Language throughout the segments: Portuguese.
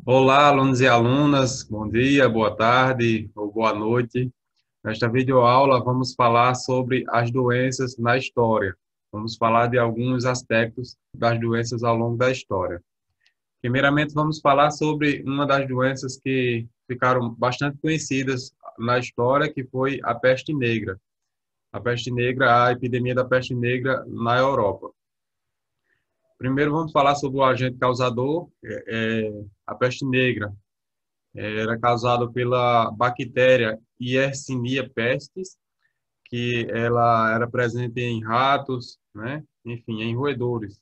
Olá, alunos e alunas, bom dia, boa tarde ou boa noite. Nesta videoaula vamos falar sobre as doenças na história. Vamos falar de alguns aspectos das doenças ao longo da história. Primeiramente, vamos falar sobre uma das doenças que ficaram bastante conhecidas na história, que foi a peste negra. A peste negra, a epidemia da peste negra na Europa. Primeiro, vamos falar sobre o agente causador, a peste negra. Era causado pela bactéria Yersinia pestis, que ela era presente em ratos, né? Enfim, em roedores.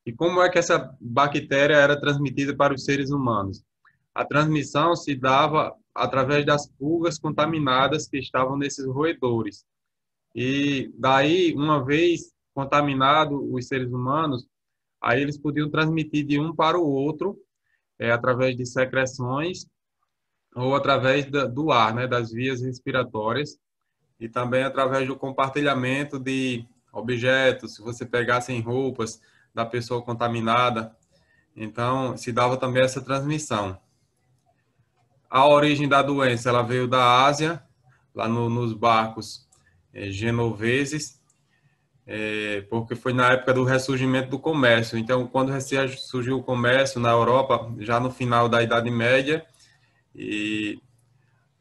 E como é que essa bactéria era transmitida para os seres humanos? A transmissão se dava através das pulgas contaminadas que estavam nesses roedores. E daí, uma vez contaminado os seres humanos, aí eles podiam transmitir de um para o outro, através de secreções ou através do ar, né, das vias respiratórias, e também através do compartilhamento de objetos, se você pegasse em roupas da pessoa contaminada, então se dava também essa transmissão. A origem da doença, ela veio da Ásia, lá nos barcos genoveses, porque foi na época do ressurgimento do comércio. Então, quando surgiu o comércio na Europa, já no final da Idade Média, e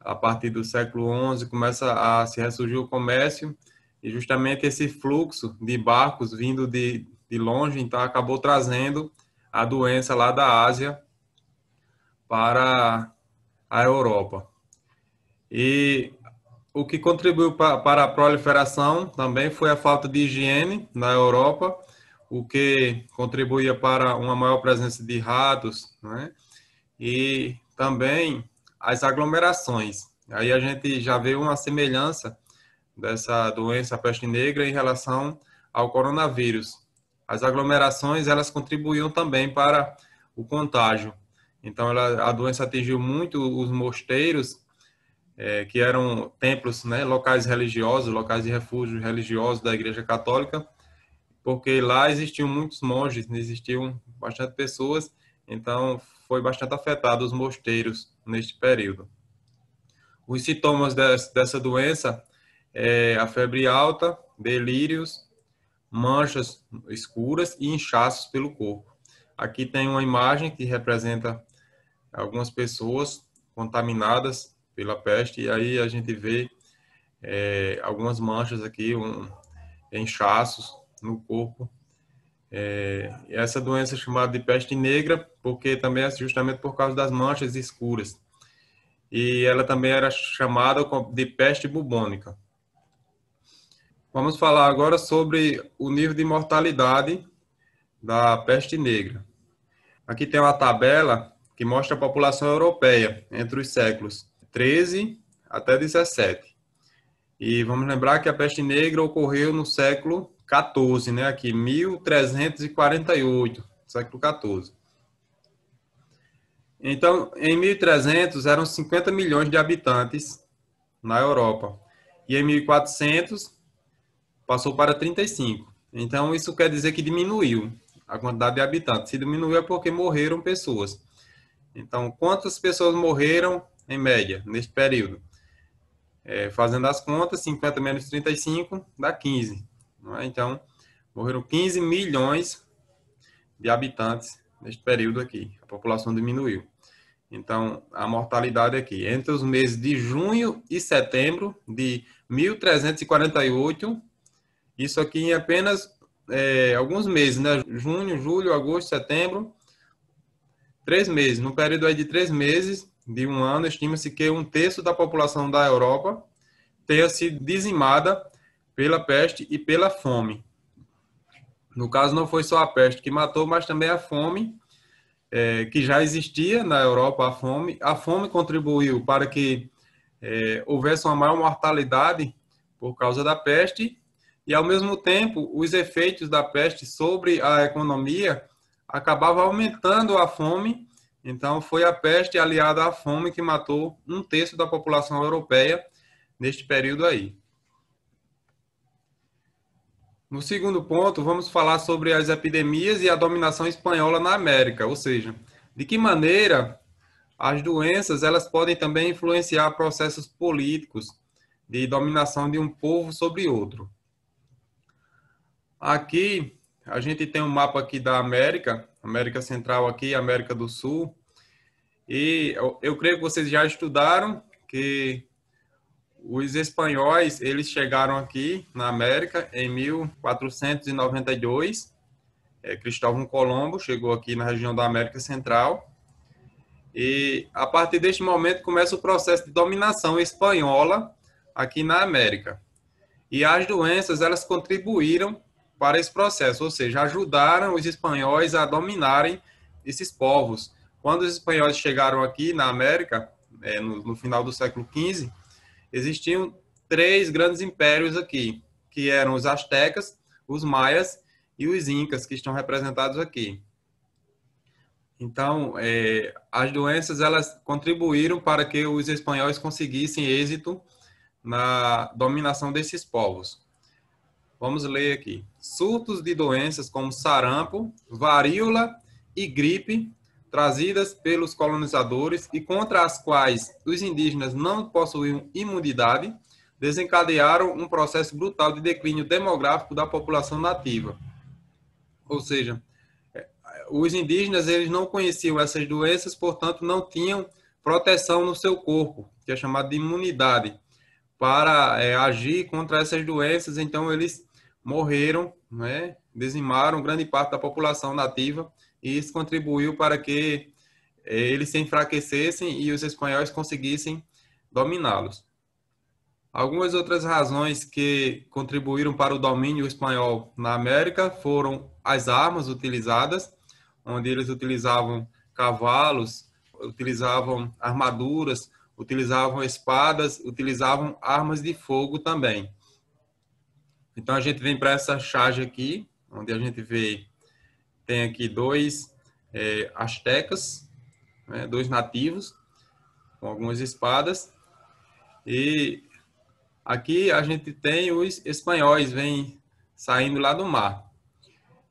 a partir do século XI começa a se ressurgir o comércio e justamente esse fluxo de barcos vindo de longe, então acabou trazendo a doença lá da Ásia para a Europa. E o que contribuiu para a proliferação também foi a falta de higiene na Europa, o que contribuía para uma maior presença de ratos, né? E também as aglomerações. Aí a gente já vê uma semelhança dessa doença, a peste negra, em relação ao coronavírus. As aglomerações, elas contribuíam também para o contágio. Então, a doença atingiu muito os mosteiros, que eram templos, né, locais religiosos, locais de refúgio religiosos da Igreja Católica, porque lá existiam muitos monges, existiam bastante pessoas, então foi bastante afetado os mosteiros neste período. Os sintomas dessa doença é a febre alta, delírios, manchas escuras e inchaços pelo corpo. Aqui tem uma imagem que representa algumas pessoas contaminadas pela peste, e aí a gente vê algumas manchas aqui, inchaços no corpo. Essa doença é chamada de peste negra, porque também é justamente por causa das manchas escuras. E ela também era chamada de peste bubônica. Vamos falar agora sobre o nível de mortalidade da peste negra. Aqui tem uma tabela que mostra a população europeia entre os séculos 13 até 17. E vamos lembrar que a peste negra ocorreu no século 14, né? Aqui, 1348, século 14. Então, em 1300 eram 50 milhões de habitantes na Europa. E em 1400 passou para 35. Então, isso quer dizer que diminuiu a quantidade de habitantes. Se diminuiu é porque morreram pessoas. Então, quantas pessoas morreram em média neste período? Fazendo as contas, 50 menos 35 dá 15. Não é? Então, morreram 15 milhões de habitantes neste período aqui. A população diminuiu. Então, a mortalidade aqui, entre os meses de junho e setembro de 1348, isso aqui em apenas alguns meses, né? Junho, julho, agosto, setembro, 3 meses. No período aí de 3 meses de um ano, estima-se que um terço da população da Europa tenha sido dizimada pela peste e pela fome. No caso, não foi só a peste que matou, mas também a fome, que já existia na Europa, a fome. A fome contribuiu para que houvesse uma maior mortalidade por causa da peste, e, ao mesmo tempo, os efeitos da peste sobre a economia acabavam aumentando a fome. Então, foi a peste aliada à fome que matou um terço da população europeia neste período aí. No segundo ponto, vamos falar sobre as epidemias e a dominação espanhola na América, ou seja, De que maneira as doenças elas podem também influenciar processos políticos de dominação de um povo sobre outro? Aqui a gente tem um mapa aqui da América, América Central aqui, América do Sul, e eu creio que vocês já estudaram que os espanhóis, eles chegaram aqui na América em 1492. Cristóvão Colombo chegou aqui na região da América Central. E a partir deste momento começa o processo de dominação espanhola aqui na América. E as doenças, elas contribuíram para esse processo, ou seja, ajudaram os espanhóis a dominarem esses povos. Quando os espanhóis chegaram aqui na América, no final do século XV, existiam 3 grandes impérios aqui, que eram os astecas, os maias e os incas, que estão representados aqui. Então, as doenças elas contribuíram para que os espanhóis conseguissem êxito na dominação desses povos. Vamos ler aqui. Surtos de doenças como sarampo, varíola e gripe, trazidas pelos colonizadores e contra as quais os indígenas não possuíam imunidade, desencadearam um processo brutal de declínio demográfico da população nativa. Ou seja, os indígenas eles não conheciam essas doenças, portanto não tinham proteção no seu corpo, que é chamado de imunidade, para agir contra essas doenças. Então eles morreram, né, dizimaram grande parte da população nativa, e isso contribuiu para que eles se enfraquecessem e os espanhóis conseguissem dominá-los. Algumas outras razões que contribuíram para o domínio espanhol na América foram as armas utilizadas, onde eles utilizavam cavalos, utilizavam armaduras, utilizavam espadas, utilizavam armas de fogo também. Então a gente vem para essa charge aqui, onde a gente vê, tem aqui 2 astecas, né, 2 nativos, com algumas espadas, e aqui a gente tem os espanhóis, vêm saindo lá do mar.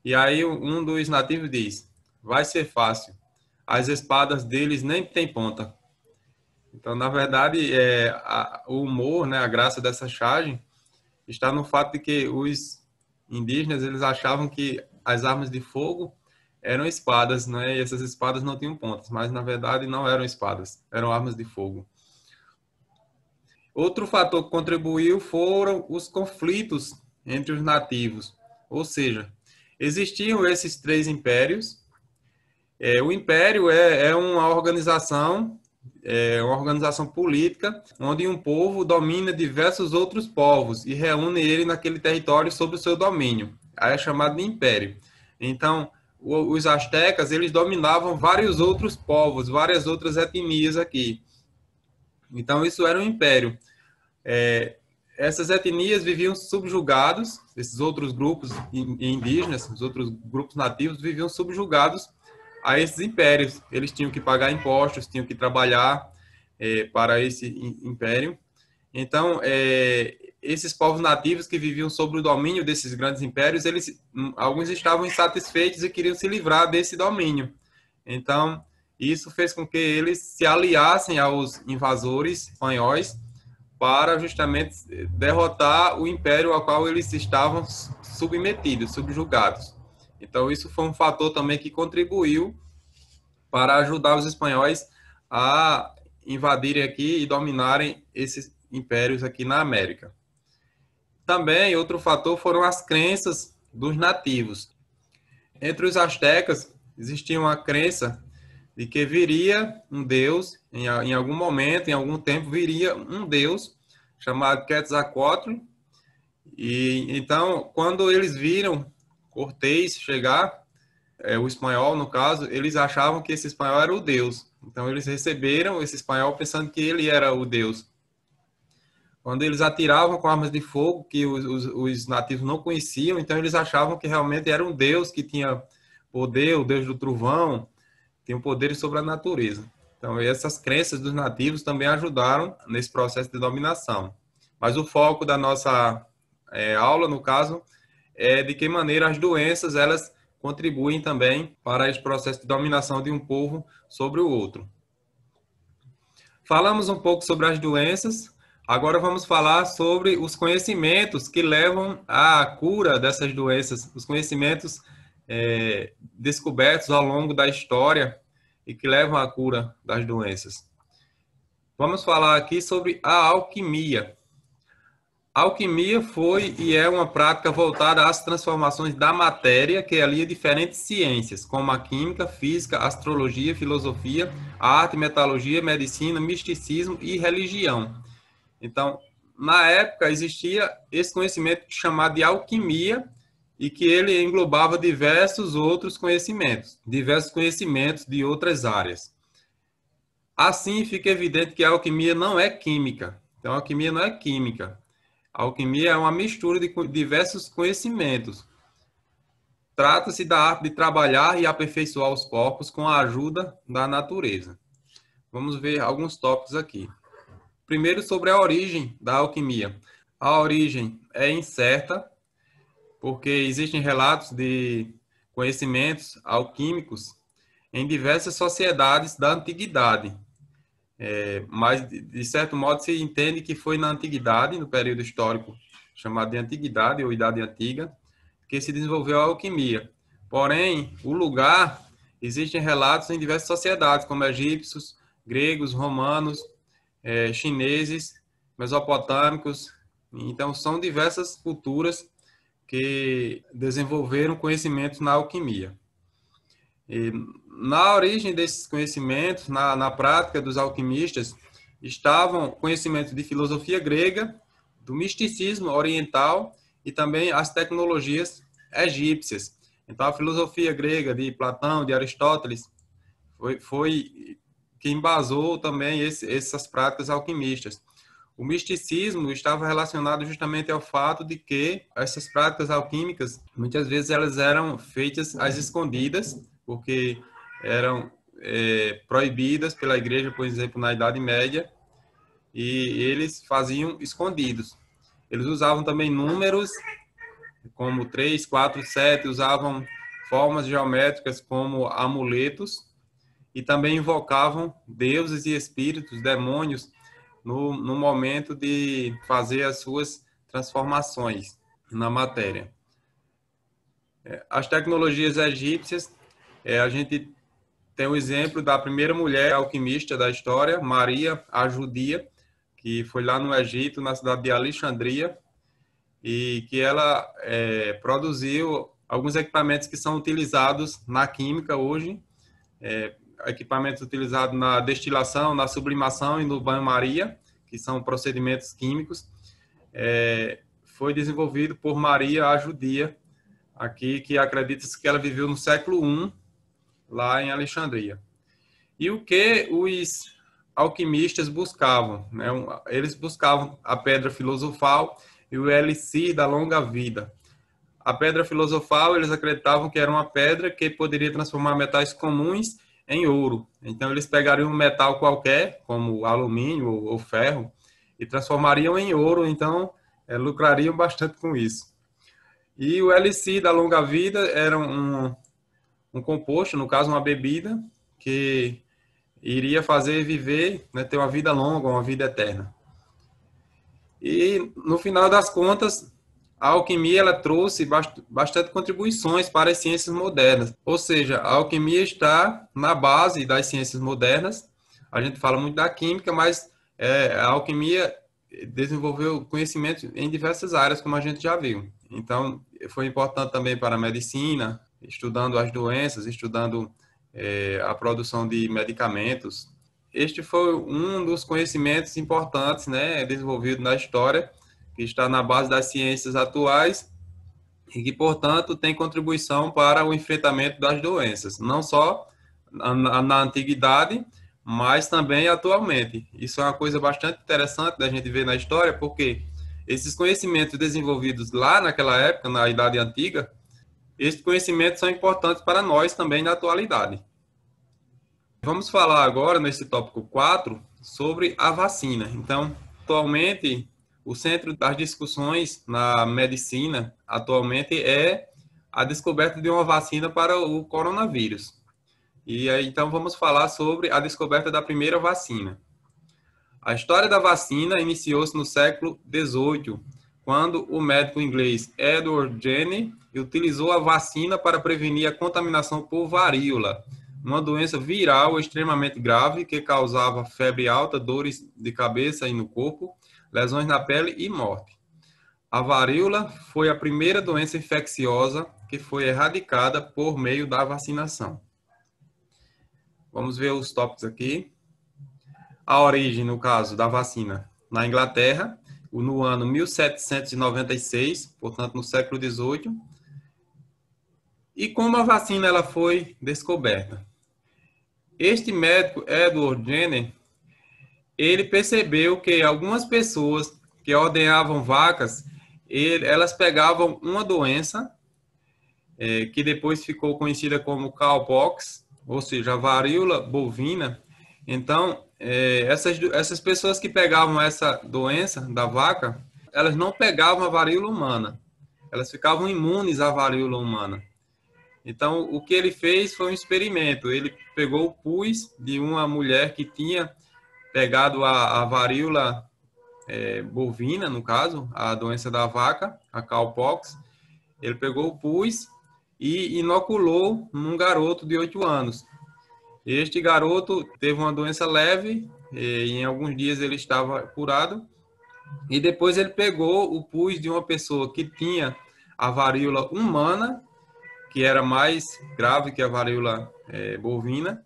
E aí um dos nativos diz: vai ser fácil, as espadas deles nem têm ponta. Então, na verdade, o humor, né, a graça dessa charge está no fato de que os indígenas eles achavam que as armas de fogo eram espadas, né, e essas espadas não tinham pontas, mas na verdade não eram espadas, eram armas de fogo. Outro fator que contribuiu foram os conflitos entre os nativos, ou seja, existiam esses 3 impérios. O império é uma organização política onde um povo domina diversos outros povos e reúne ele naquele território sob o seu domínio. Aí é chamado de império. Então, os astecas, eles dominavam vários outros povos, várias outras etnias aqui. Então, isso era um império. Essas etnias viviam subjugados, esses outros grupos indígenas, os outros grupos nativos viviam subjugados a esses impérios. Eles tinham que pagar impostos, tinham que trabalhar para esse império. Então, esses povos nativos que viviam sob o domínio desses grandes impérios, alguns estavam insatisfeitos e queriam se livrar desse domínio. Então, isso fez com que eles se aliassem aos invasores espanhóis para justamente derrotar o império ao qual eles estavam submetidos, subjugados. Então, isso foi um fator também que contribuiu para ajudar os espanhóis a invadirem aqui e dominarem esses impérios aqui na América. Também, outro fator foram as crenças dos nativos. Entre os astecas, existia uma crença de que viria um Deus, em algum momento, em algum tempo, viria um Deus chamado Quetzalcóatl. E então, quando eles viram Cortés chegar, o espanhol, no caso, eles achavam que esse espanhol era o Deus. Então, eles receberam esse espanhol pensando que ele era o Deus. Quando eles atiravam com armas de fogo, que os nativos não conheciam, então eles achavam que realmente era um Deus que tinha poder, o Deus do trovão, tinha poderes sobre a natureza. Então, essas crenças dos nativos também ajudaram nesse processo de dominação. Mas o foco da nossa aula, no caso, é de que maneira as doenças elas contribuem também para esse processo de dominação de um povo sobre o outro. Falamos um pouco sobre as doenças, agora vamos falar sobre os conhecimentos que levam à cura dessas doenças, os conhecimentos descobertos ao longo da história e que levam à cura das doenças. Vamos falar aqui sobre a alquimia. A alquimia foi e é uma prática voltada às transformações da matéria que alia diferentes ciências, como a química, física, astrologia, filosofia, arte, metalurgia, medicina, misticismo e religião. Então, na época existia esse conhecimento chamado de alquimia e que ele englobava diversos outros conhecimentos de outras áreas. Assim, fica evidente que a alquimia não é química. Então, a alquimia não é química. A alquimia é uma mistura de diversos conhecimentos. Trata-se da arte de trabalhar e aperfeiçoar os corpos com a ajuda da natureza. Vamos ver alguns tópicos aqui. Primeiro, sobre a origem da alquimia. A origem é incerta, porque existem relatos de conhecimentos alquímicos em diversas sociedades da antiguidade. Mas, de certo modo, se entende que foi na antiguidade, no período histórico chamado de antiguidade ou idade antiga, que se desenvolveu a alquimia. Porém, o lugar, existem relatos em diversas sociedades, como egípcios, gregos, romanos, chineses, mesopotâmicos. Então, são diversas culturas que desenvolveram conhecimentos na alquimia. E na origem desses conhecimentos, na prática dos alquimistas, estavam conhecimentos de filosofia grega, do misticismo oriental e também as tecnologias egípcias. Então, a filosofia grega de Platão, de Aristóteles, foi que embasou também essas práticas alquimistas. O misticismo estava relacionado justamente ao fato de que essas práticas alquímicas, muitas vezes elas eram feitas às escondidas, porque eram proibidas pela igreja, por exemplo, na Idade Média, e eles faziam escondidos. Eles usavam também números como 3, 4, 7, usavam formas geométricas como amuletos e também invocavam deuses e espíritos, demônios, no momento de fazer as suas transformações na matéria. As tecnologias egípcias, a gente tem o exemplo da primeira mulher alquimista da história, Maria, a judia, que foi lá no Egito, na cidade de Alexandria, e que ela produziu alguns equipamentos que são utilizados na química hoje, equipamentos utilizados na destilação, na sublimação e no banho-maria, que são procedimentos químicos. Foi desenvolvido por Maria, a judia, aqui, que acredita-se que ela viveu no século I, lá em Alexandria. E o que os alquimistas buscavam? Né? Eles buscavam a pedra filosofal e o elixir da longa vida. A pedra filosofal, eles acreditavam que era uma pedra que poderia transformar metais comuns em ouro. Então, eles pegariam um metal qualquer, como alumínio ou ferro, e transformariam em ouro, então lucrariam bastante com isso. E o elixir da longa vida era um composto, no caso uma bebida, que iria fazer viver, né, ter uma vida longa, uma vida eterna. E, no final das contas, a alquimia ela trouxe bastante contribuições para as ciências modernas. Ou seja, a alquimia está na base das ciências modernas. A gente fala muito da química, mas a alquimia desenvolveu conhecimento em diversas áreas, como a gente já viu. Então, foi importante também para a medicina, estudando as doenças, estudando a produção de medicamentos. Este foi um dos conhecimentos importantes, né, desenvolvido na história, que está na base das ciências atuais e que, portanto, tem contribuição para o enfrentamento das doenças, não só na antiguidade, mas também atualmente. Isso é uma coisa bastante interessante da gente ver na história, porque esses conhecimentos desenvolvidos lá naquela época, na Idade Antiga, esses conhecimentos são importantes para nós também na atualidade. Vamos falar agora, nesse tópico 4, sobre a vacina. Então, atualmente, o centro das discussões na medicina atualmente é a descoberta de uma vacina para o coronavírus. E aí, então, vamos falar sobre a descoberta da primeira vacina. A história da vacina iniciou-se no século XVIII, quando o médico inglês Edward Jenner utilizou a vacina para prevenir a contaminação por varíola, uma doença viral extremamente grave que causava febre alta, dores de cabeça e no corpo, lesões na pele e morte. A varíola foi a primeira doença infecciosa que foi erradicada por meio da vacinação. Vamos ver os tópicos aqui. A origem, no caso, da vacina na Inglaterra, no ano 1796, portanto, no século XVIII. E como a vacina ela foi descoberta? Este médico, Edward Jenner, ele percebeu que algumas pessoas que ordenhavam vacas, elas pegavam uma doença, que depois ficou conhecida como cowpox, ou seja, a varíola bovina. Então, essas pessoas que pegavam essa doença da vaca, elas não pegavam a varíola humana, elas ficavam imunes à varíola humana. Então, o que ele fez foi um experimento. Ele pegou o pus de uma mulher que tinha pegado a varíola bovina, no caso, a doença da vaca, a cowpox. Ele pegou o pus e inoculou num garoto de 8 anos. Este garoto teve uma doença leve, e em alguns dias ele estava curado. E depois ele pegou o pus de uma pessoa que tinha a varíola humana, que era mais grave que a varíola bovina.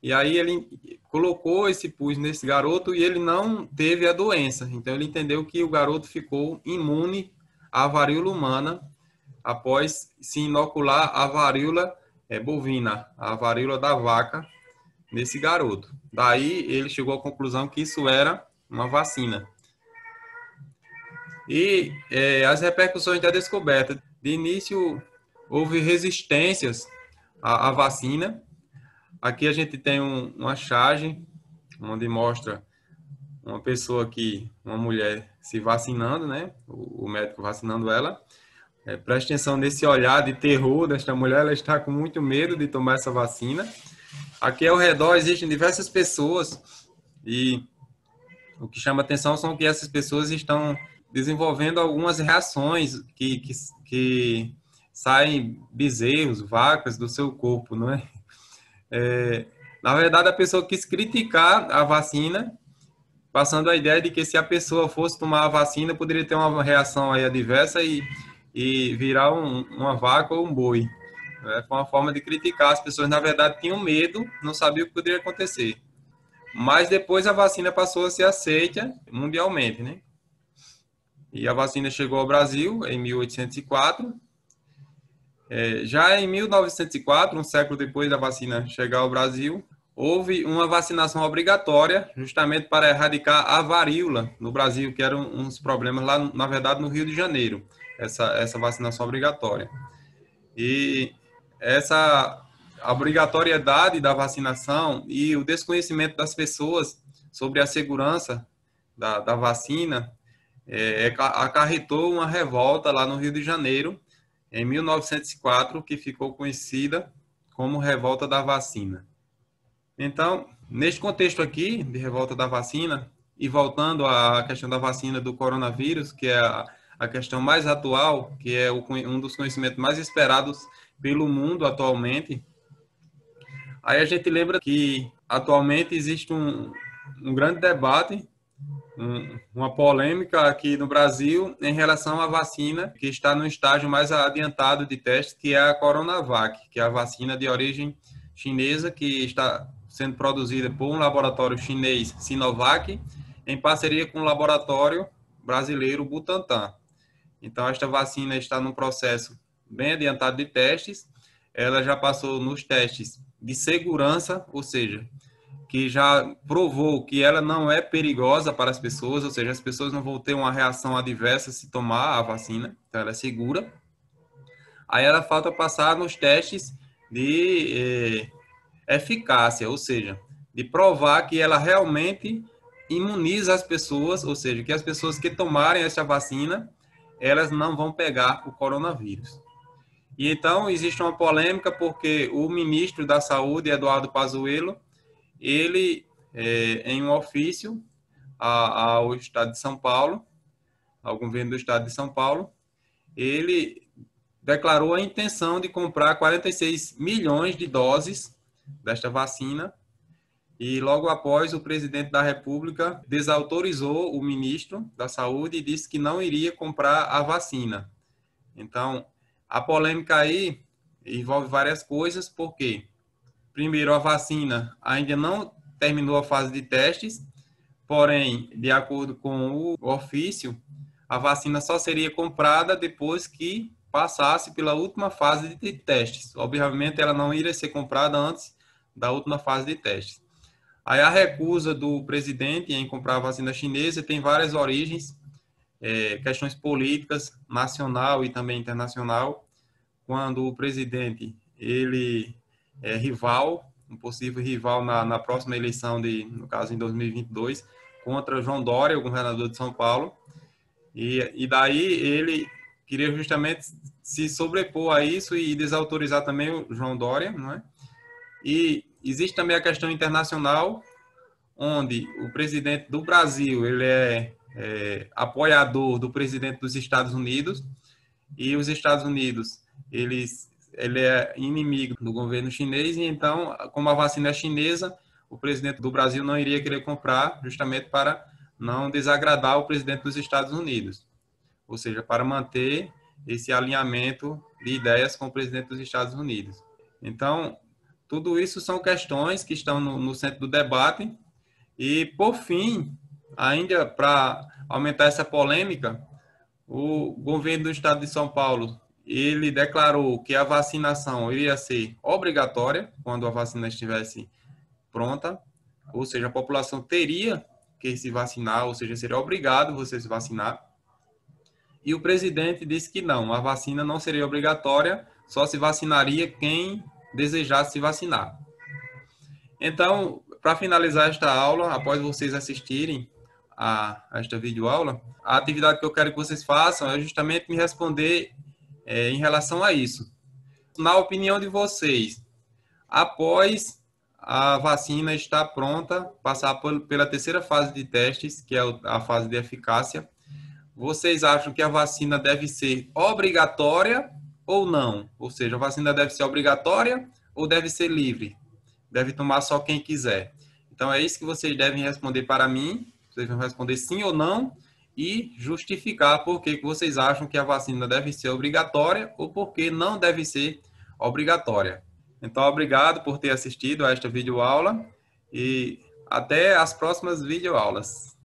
E aí ele colocou esse pus nesse garoto e ele não teve a doença. Então ele entendeu que o garoto ficou imune à varíola humana após se inocular a varíola bovina, a varíola da vaca, nesse garoto. Daí ele chegou à conclusão que isso era uma vacina. E as repercussões da descoberta. De início, houve resistências à vacina. Aqui a gente tem uma charge, onde mostra uma pessoa aqui, uma mulher se vacinando, né? O médico vacinando ela. Preste atenção nesse olhar de terror desta mulher, ela está com muito medo de tomar essa vacina. Aqui ao redor existem diversas pessoas e o que chama atenção são que essas pessoas estão desenvolvendo algumas reações que saem bezerros, vacas do seu corpo, não é? Na verdade, a pessoa quis criticar a vacina, passando a ideia de que se a pessoa fosse tomar a vacina, poderia ter uma reação aí adversa e virar uma vaca ou um boi. Foi uma forma de criticar. As pessoas, na verdade, tinham medo, não sabiam o que poderia acontecer. Mas depois a vacina passou a ser aceita mundialmente, né? E a vacina chegou ao Brasil em 1804. Já em 1904, um século depois da vacina chegar ao Brasil, houve uma vacinação obrigatória justamente para erradicar a varíola no Brasil, que eram uns problemas lá, na verdade, no Rio de Janeiro, essa vacinação obrigatória. E essa obrigatoriedade da vacinação e o desconhecimento das pessoas sobre a segurança da vacina acarretou uma revolta lá no Rio de Janeiro, em 1904, que ficou conhecida como Revolta da Vacina. Então, neste contexto aqui, de revolta da vacina, e voltando à questão da vacina do coronavírus, que é a questão mais atual, que é um dos conhecimentos mais esperados pelo mundo atualmente, aí a gente lembra que atualmente existe um grande debate, uma polêmica aqui no Brasil em relação à vacina que está no estágio mais adiantado de teste, que é a Coronavac, que é a vacina de origem chinesa que está sendo produzida por um laboratório chinês, Sinovac, em parceria com o laboratório brasileiro Butantan. Então, esta vacina está num processo bem adiantado de testes. Ela já passou nos testes de segurança, ou seja, que já provou que ela não é perigosa para as pessoas, ou seja, as pessoas não vão ter uma reação adversa se tomar a vacina, então ela é segura. Aí ela falta passar nos testes de eficácia, ou seja, de provar que ela realmente imuniza as pessoas, ou seja, que as pessoas que tomarem essa vacina, elas não vão pegar o coronavírus. E então existe uma polêmica porque o ministro da Saúde, Eduardo Pazuello, ele, em um ofício ao Estado de São Paulo, ao governo do Estado de São Paulo, ele declarou a intenção de comprar 46 milhões de doses desta vacina e logo após o presidente da República desautorizou o ministro da Saúde e disse que não iria comprar a vacina. Então, a polêmica aí envolve várias coisas, porque primeiro a vacina ainda não terminou a fase de testes, porém, de acordo com o ofício, a vacina só seria comprada depois que passasse pela última fase de testes. Obviamente, ela não iria ser comprada antes da última fase de testes. Aí a recusa do presidente em comprar a vacina chinesa tem várias origens, questões políticas, nacional e também internacional, quando o presidente ele é rival, um possível rival na próxima eleição, no caso em 2022, contra João Dória, o governador de São Paulo, e daí ele queria justamente se sobrepor a isso e desautorizar também o João Dória, não é? E existe também a questão internacional, onde o presidente do Brasil ele é apoiador do presidente dos Estados Unidos e os Estados Unidos ele é inimigo do governo chinês e então, como a vacina é chinesa, o presidente do Brasil não iria querer comprar justamente para não desagradar o presidente dos Estados Unidos, ou seja, para manter esse alinhamento de ideias com o presidente dos Estados Unidos. Então, tudo isso são questões que estão no centro do debate e, por fim, ainda para aumentar essa polêmica, o governo do estado de São Paulo, ele declarou que a vacinação iria ser obrigatória quando a vacina estivesse pronta, ou seja, a população teria que se vacinar, ou seja, seria obrigado você se vacinar. E o presidente disse que não, a vacina não seria obrigatória, só se vacinaria quem desejasse se vacinar. Então, para finalizar esta aula, após vocês assistirem a esta videoaula, a atividade que eu quero que vocês façam é justamente me responder em relação a isso. Na opinião de vocês, após a vacina estar pronta, passar pela terceira fase de testes, que é a fase de eficácia, vocês acham que a vacina deve ser obrigatória ou não? Ou seja, a vacina deve ser obrigatória ou deve ser livre? Deve tomar só quem quiser. Então, é isso que vocês devem responder para mim. Vocês vão responder sim ou não e justificar por que vocês acham que a vacina deve ser obrigatória ou por que não deve ser obrigatória. Então, obrigado por ter assistido a esta videoaula e até as próximas videoaulas.